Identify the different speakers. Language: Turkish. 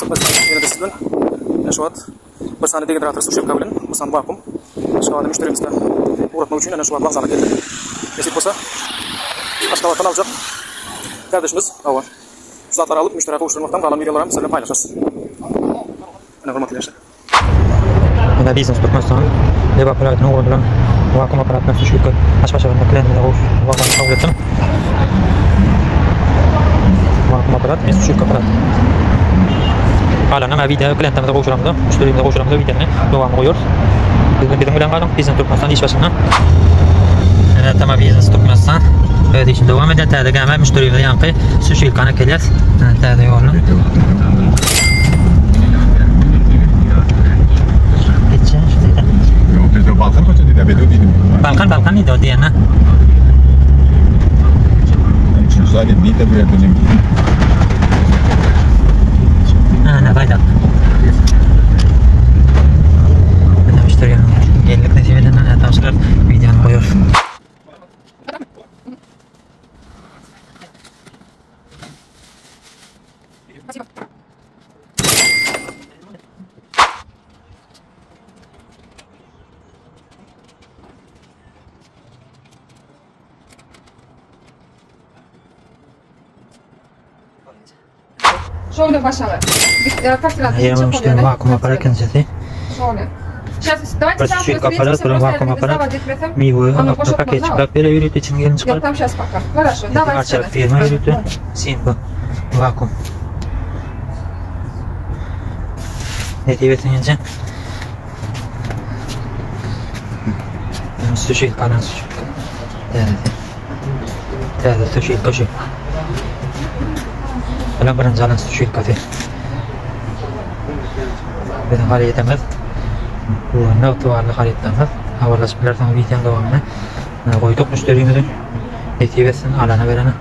Speaker 1: yine de sizden şu an bir saniye degenerator suşep kabulün bu san vakum şu anda müşterimizde uğratmak için şu an vazana geldi. Nasip olsa başka vatan alacak kardeşimiz var. Zatları alıp müşteri kavuşturmaktan kalan videolarımı sizinle paylaşacağız. Hürmetli gençler.
Speaker 2: Hada business tutmasdan dev aparatını uğradıran vakum aparatını suşep aşağı klientine vakum kabul ettim. Vakum aparat ve suşep aparat. Hala nama video klientimizde kavuşturamda, müşterimizde kavuşturamda videolarını devam koyuyoruz. Bizim bilen kalın business tutmasdan iş başına. Evet, tamam business tutmasdan. Evet, için devam eder. Tədə gəlmə müştəriyə yankı suşep kana kelət. Tədə yolun.
Speaker 3: Balkan kaçı dedi? Bedo dedim.
Speaker 2: Balkan idi o diyene.
Speaker 3: Şu zaten bir de buraya döneyim.
Speaker 2: Ne fayda? Ben müşteriye geldik neticeden tavsiyeler videonu koyuyor.
Speaker 4: Шоу başarı. Как раз
Speaker 2: Я вам что вакуум аппарат концерты.
Speaker 4: Сейчас давайте
Speaker 2: Сушек аппарат, вакуум аппарат. Мивы пакетчикler перевірити için gelin
Speaker 4: Я
Speaker 2: çıkar.
Speaker 4: там сейчас пока. Хорошо, давай.
Speaker 2: Açar firma yürütü. Simple. Vakum. Netivetin için. Suşek kalan suşek. Değerli suşek kaşı. Alam beranjalan suşek kafe. Bizim haliyetimiz bu noktalarla haliyetimiz. Havalaşmalardan videonun devamını koyduk müşterimizin netivesini alana verene.